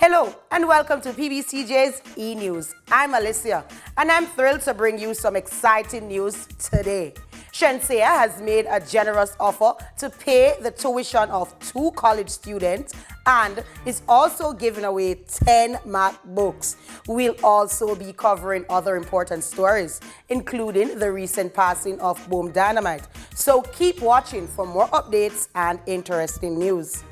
Hello and welcome to PBCJ's E-News. I'm Alicia and I'm thrilled to bring you some exciting news today. Shenseea has made a generous offer to pay the tuition of 2 college students and is also giving away 10 MacBooks. We'll also be covering other important stories, including the recent passing of Boom Dynamite. So keep watching for more updates and interesting news.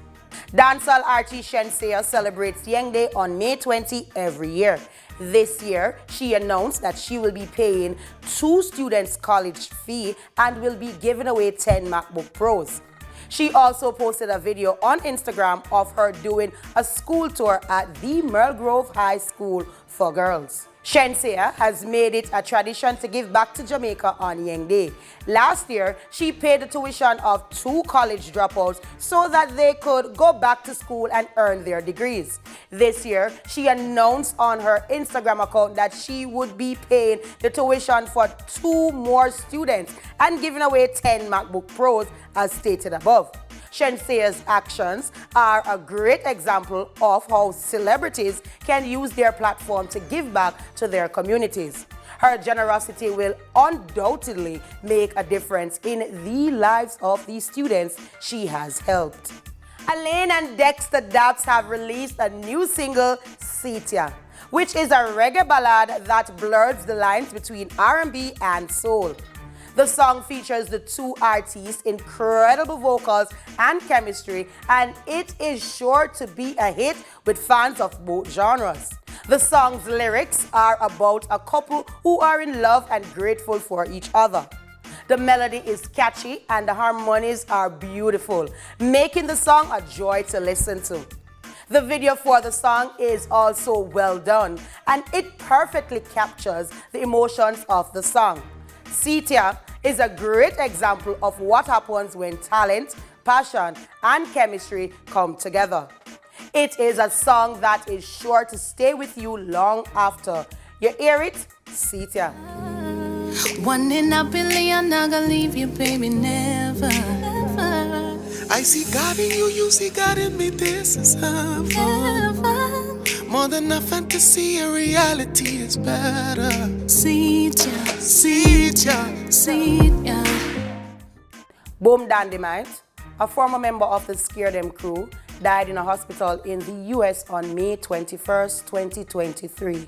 Dancehall artist Shenseea celebrates Young Day on May 20 every year. This year, she announced that she will be paying 2 students' college fee and will be giving away 10 MacBook Pros. She also posted a video on Instagram of her doing a school tour at the Merle Grove High School for girls. Shenseea has made it a tradition to give back to Jamaica on Young Day. Last year, she paid the tuition of 2 college dropouts so that they could go back to school and earn their degrees. This year, she announced on her Instagram account that she would be paying the tuition for 2 more students and giving away 10 MacBook Pros as stated above. Shenseea's actions are a great example of how celebrities can use their platform to give back to their communities. Her generosity will undoubtedly make a difference in the lives of the students she has helped. Alaine and Dexter Daps have released a new single, Setia, which is a reggae ballad that blurs the lines between R&B and soul. The song features the 2 artists' incredible vocals and chemistry, and it is sure to be a hit with fans of both genres. The song's lyrics are about a couple who are in love and grateful for each other. The melody is catchy and the harmonies are beautiful, making the song a joy to listen to. The video for the song is also well done, and it perfectly captures the emotions of the song. Setia is a great example of what happens when talent, passion, and chemistry come together. It is a song that is sure to stay with you long after. You hear it? Setia. 1 in a billion, not gonna leave you, baby, never. I see God in you, you see God in me, this is heaven. More than a fantasy, a reality is better. Setia, Setia, Setia. Boom Dynamite, a former member of the Scare Them crew, died in a hospital in the US on May 21, 2023.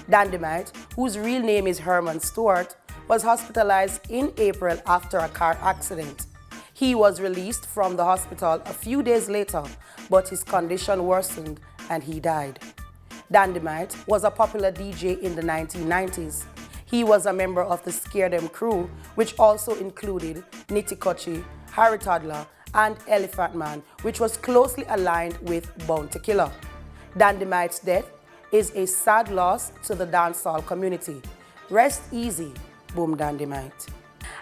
Dynamite, whose real name is Herman Stewart, was hospitalized in April after a car accident. He was released from the hospital a few days later, but his condition worsened and he died. Dynamite was a popular DJ in the 1990s. He was a member of the Scare Them crew, which also included Nitty Kochi, Harry Toddler, and Elephant Man, which was closely aligned with Bounty Killer. Dynamite's death is a sad loss to the dancehall community. Rest easy, Boom Dynamite.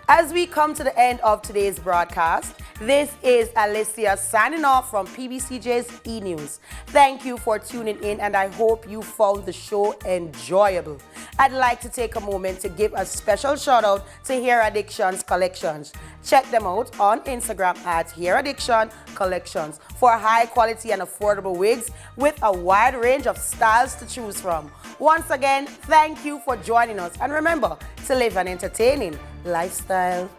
As we come to the end of today's broadcast, this is Alicia signing off from PBCJ's E-News. Thank you for tuning in and I hope you found the show enjoyable. I'd like to take a moment to give a special shout out to Hair Addictions Collections. Check them out on Instagram at Hair Addiction Collections for high quality and affordable wigs with a wide range of styles to choose from. Once again, thank you for joining us and remember to live an entertaining lifestyle.